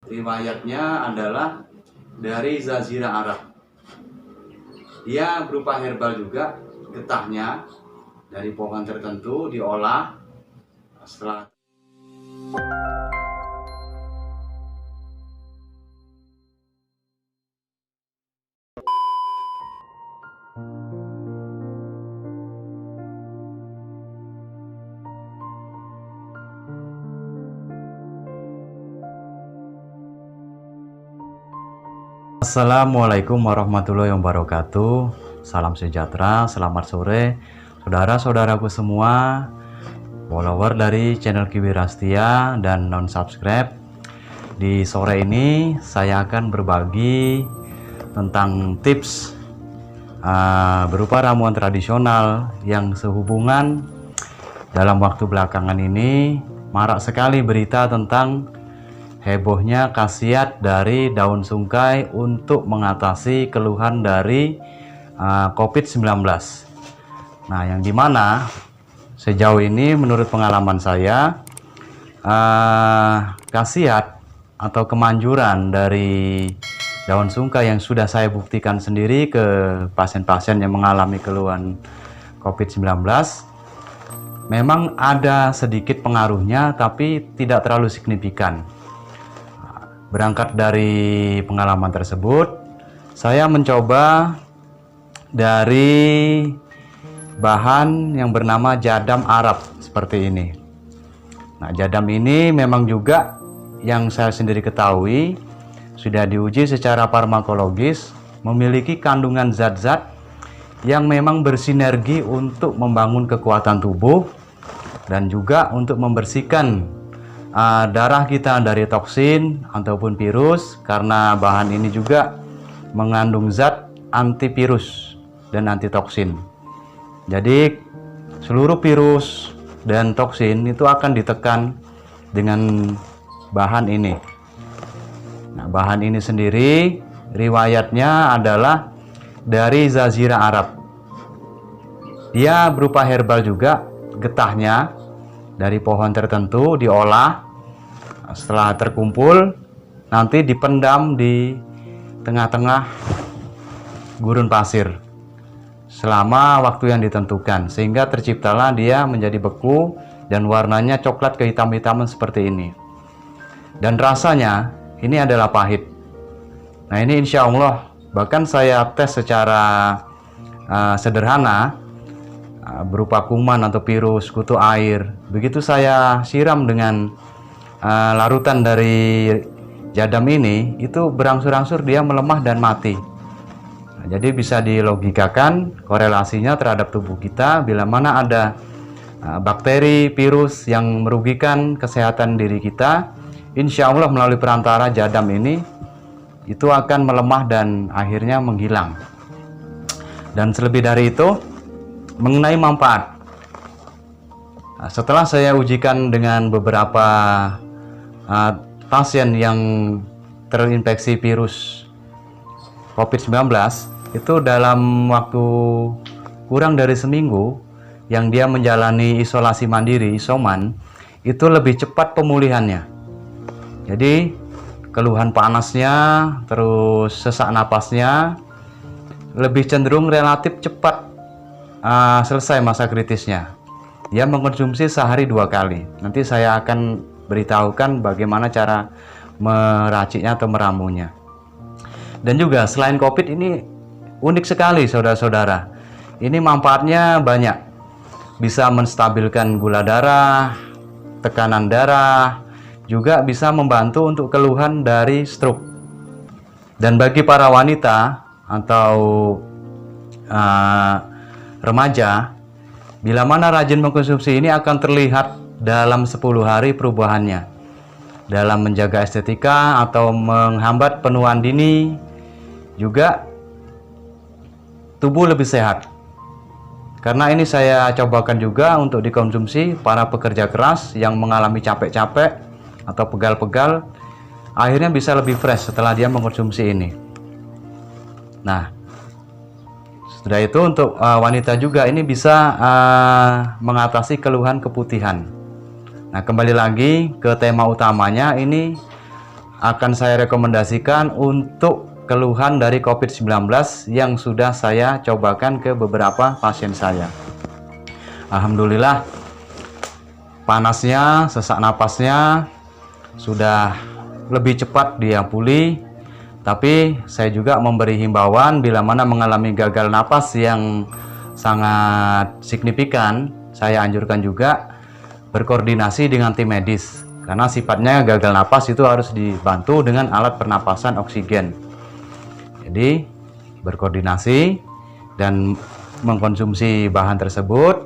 Riwayatnya adalah dari Jazirah Arab. Dia berupa herbal juga, getahnya dari pohon tertentu diolah setelah. Assalamualaikum warahmatullahi wabarakatuh. Salam sejahtera, selamat sore saudara-saudaraku semua, follower dari channel Kiwi Rastia dan non-subscribe. Di sore ini saya akan berbagi tentang tips berupa ramuan tradisional yang sehubungan. Dalam waktu belakangan ini marak sekali berita tentang hebohnya khasiat dari daun sungkai untuk mengatasi keluhan dari COVID-19. Nah, yang dimana sejauh ini menurut pengalaman saya, khasiat atau kemanjuran dari daun sungkai yang sudah saya buktikan sendiri ke pasien-pasien yang mengalami keluhan COVID-19, memang ada sedikit pengaruhnya tapi tidak terlalu signifikan. Berangkat dari pengalaman tersebut, saya mencoba dari bahan yang bernama jadam Arab seperti ini. Nah, jadam ini memang juga yang saya sendiri ketahui sudah diuji secara farmakologis, memiliki kandungan zat-zat yang memang bersinergi untuk membangun kekuatan tubuh dan juga untuk membersihkan darah kita dari toksin ataupun virus, karena bahan ini juga mengandung zat antivirus dan antitoksin. Jadi seluruh virus dan toksin itu akan ditekan dengan bahan ini. Nah, bahan ini sendiri riwayatnya adalah dari Jazirah Arab. Dia berupa herbal juga, getahnya dari pohon tertentu diolah, setelah terkumpul nanti dipendam di tengah-tengah gurun pasir selama waktu yang ditentukan, sehingga terciptalah dia menjadi beku dan warnanya coklat kehitam-hitaman seperti ini. Dan rasanya ini adalah pahit. Nah, ini insya Allah bahkan saya tes secara sederhana, berupa kuman atau virus kutu air. Begitu saya siram dengan larutan dari jadam ini, itu berangsur-angsur dia melemah dan mati. Nah, jadi bisa dilogikakan korelasinya terhadap tubuh kita. Bila mana ada bakteri, virus yang merugikan kesehatan diri kita, insya Allah melalui perantara jadam ini itu akan melemah dan akhirnya menghilang. Dan selebih dari itu, mengenai manfaat, setelah saya ujikan dengan beberapa pasien yang terinfeksi virus COVID-19, itu dalam waktu kurang dari seminggu yang dia menjalani isolasi mandiri, isoman, itu lebih cepat pemulihannya. Jadi keluhan panasnya, terus sesak napasnya lebih cenderung relatif cepat selesai masa kritisnya. Dia mengkonsumsi sehari 2 kali. Nanti saya akan beritahukan bagaimana cara meraciknya atau meramunya. Dan juga selain COVID ini unik sekali saudara-saudara. Ini manfaatnya banyak. Bisa menstabilkan gula darah, tekanan darah, juga bisa membantu untuk keluhan dari stroke. Dan bagi para wanita atau remaja, bila mana rajin mengkonsumsi ini akan terlihat dalam 10 hari perubahannya dalam menjaga estetika atau menghambat penuaan dini, juga tubuh lebih sehat. Karena ini saya cobakan juga untuk dikonsumsi para pekerja keras yang mengalami capek-capek atau pegal-pegal, akhirnya bisa lebih fresh setelah dia mengkonsumsi ini. Nah, setelah itu untuk wanita juga ini bisa mengatasi keluhan keputihan. Nah, kembali lagi ke tema utamanya, ini akan saya rekomendasikan untuk keluhan dari COVID-19 yang sudah saya cobakan ke beberapa pasien saya. Alhamdulillah, panasnya, sesak napasnya sudah lebih cepat dia pulih. Tapi saya juga memberi himbauan bila mana mengalami gagal napas yang sangat signifikan, saya anjurkan juga berkoordinasi dengan tim medis, karena sifatnya gagal napas itu harus dibantu dengan alat pernapasan oksigen. Jadi berkoordinasi dan mengkonsumsi bahan tersebut,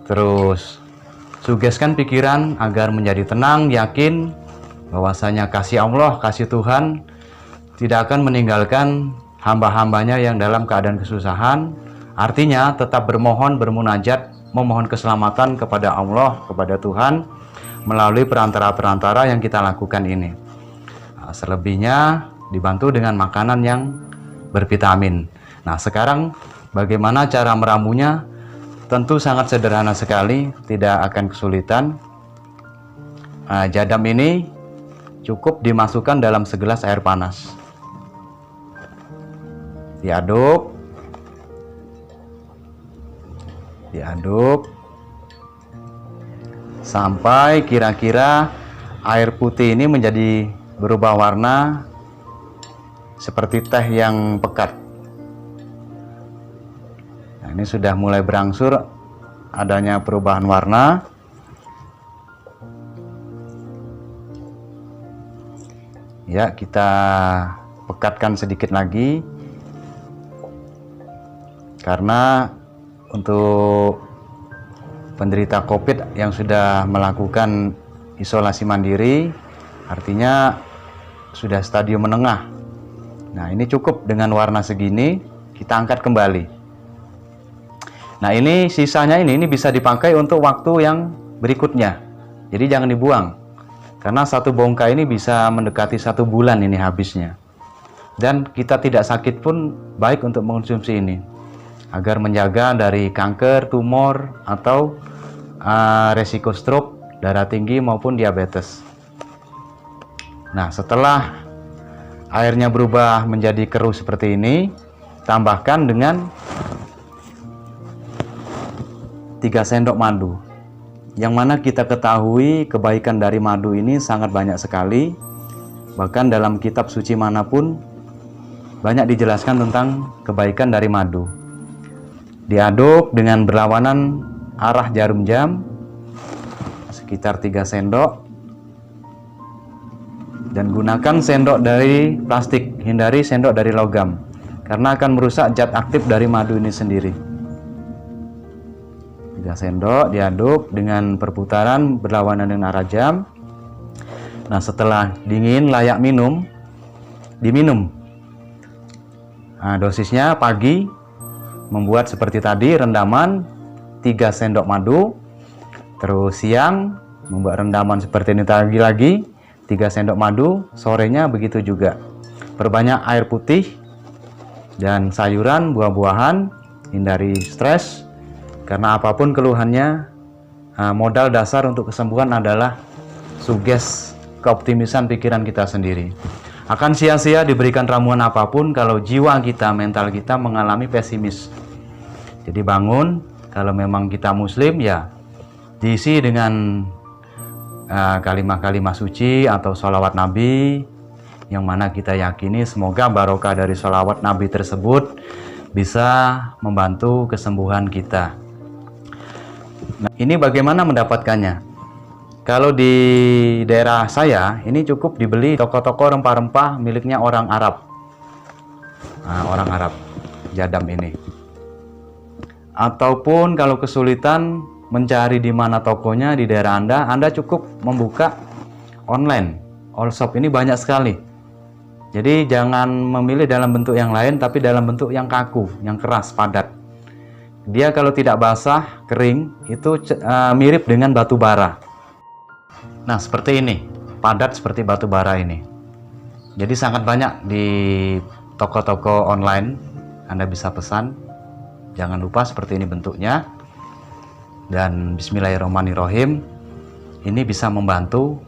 terus sugeskan pikiran agar menjadi tenang, yakin bahwasanya kasih Allah, kasih Tuhan tidak akan meninggalkan hamba-hambanya yang dalam keadaan kesusahan. Artinya tetap bermohon, bermunajat, memohon keselamatan kepada Allah, kepada Tuhan melalui perantara-perantara yang kita lakukan ini. Selebihnya dibantu dengan makanan yang bervitamin. Nah, sekarang bagaimana cara meramunya? Tentu sangat sederhana sekali, tidak akan kesulitan. Jadam ini cukup dimasukkan dalam segelas air panas. Diaduk, sampai kira-kira air putih ini menjadi berubah warna seperti teh yang pekat. Nah, ini sudah mulai berangsur adanya perubahan warna. Ya, kita pekatkan sedikit lagi, karena untuk penderita COVID yang sudah melakukan isolasi mandiri, artinya sudah stadium menengah. Nah, ini cukup dengan warna segini, kita angkat kembali. Nah, ini sisanya ini bisa dipakai untuk waktu yang berikutnya. Jadi jangan dibuang, karena satu bongkai ini bisa mendekati 1 bulan ini habisnya. Dan kita tidak sakit pun baik untuk mengonsumsi ini, agar menjaga dari kanker, tumor, atau resiko stroke, darah tinggi maupun diabetes. Nah, setelah airnya berubah menjadi keruh seperti ini, tambahkan dengan 3 sendok madu. Yang mana kita ketahui kebaikan dari madu ini sangat banyak sekali. Bahkan dalam kitab suci manapun banyak dijelaskan tentang kebaikan dari madu. Diaduk dengan berlawanan arah jarum jam sekitar 3 sendok, dan gunakan sendok dari plastik, hindari sendok dari logam karena akan merusak zat aktif dari madu ini sendiri. 3 sendok diaduk dengan perputaran berlawanan dengan arah jam. Nah, setelah dingin layak minum, diminum. Nah, dosisnya pagi membuat seperti tadi, rendaman 3 sendok madu. Terus siang membuat rendaman seperti ini lagi 3 sendok madu. Sorenya begitu juga. Perbanyak air putih dan sayuran, buah-buahan. Hindari stres, karena apapun keluhannya, modal dasar untuk kesembuhan adalah suges, keoptimisan pikiran kita sendiri. Akan sia-sia diberikan ramuan apapun kalau jiwa kita, mental kita mengalami pesimis. Jadi bangun, kalau memang kita muslim ya diisi dengan kalimat-kalimat suci atau sholawat Nabi, yang mana kita yakini semoga barokah dari sholawat Nabi tersebut bisa membantu kesembuhan kita. Nah, ini bagaimana mendapatkannya? Kalau di daerah saya ini cukup dibeli toko-toko rempah-rempah miliknya orang Arab. Nah, orang Arab, jadam ini. Ataupun kalau kesulitan mencari di mana tokonya di daerah Anda cukup membuka online. All shop ini banyak sekali. Jadi jangan memilih dalam bentuk yang lain, tapi dalam bentuk yang kaku, yang keras, padat. Dia kalau tidak basah, kering, itu mirip dengan batu bara. Nah, seperti ini, padat seperti batu bara ini. Jadi sangat banyak di toko-toko online, Anda bisa pesan. Jangan lupa seperti ini bentuknya. Dan bismillahirrahmanirrahim, ini bisa membantu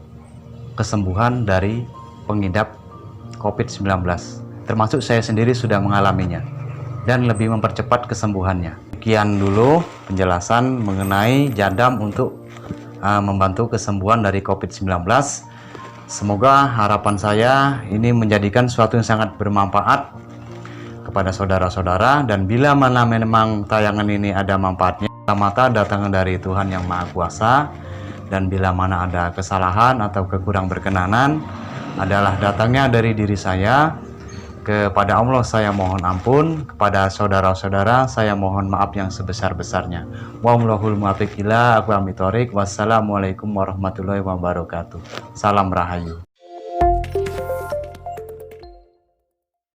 kesembuhan dari pengidap COVID-19. Termasuk saya sendiri sudah mengalaminya dan lebih mempercepat kesembuhannya. Sekian dulu penjelasan mengenai jadam untuk membantu kesembuhan dari COVID-19. Semoga harapan saya ini menjadikan sesuatu yang sangat bermanfaat kepada saudara-saudara, dan bila mana memang tayangan ini ada manfaatnya, mata datang dari Tuhan yang Maha Kuasa, dan bila mana ada kesalahan atau kekurang berkenanan adalah datangnya dari diri saya. Kepada Allah saya mohon ampun, kepada saudara-saudara saya mohon maaf yang sebesar-besarnya. Wallahul muwaffiq ila aqwamit thoriq. Wassalamualaikum warahmatullahi wabarakatuh. Salam Rahayu.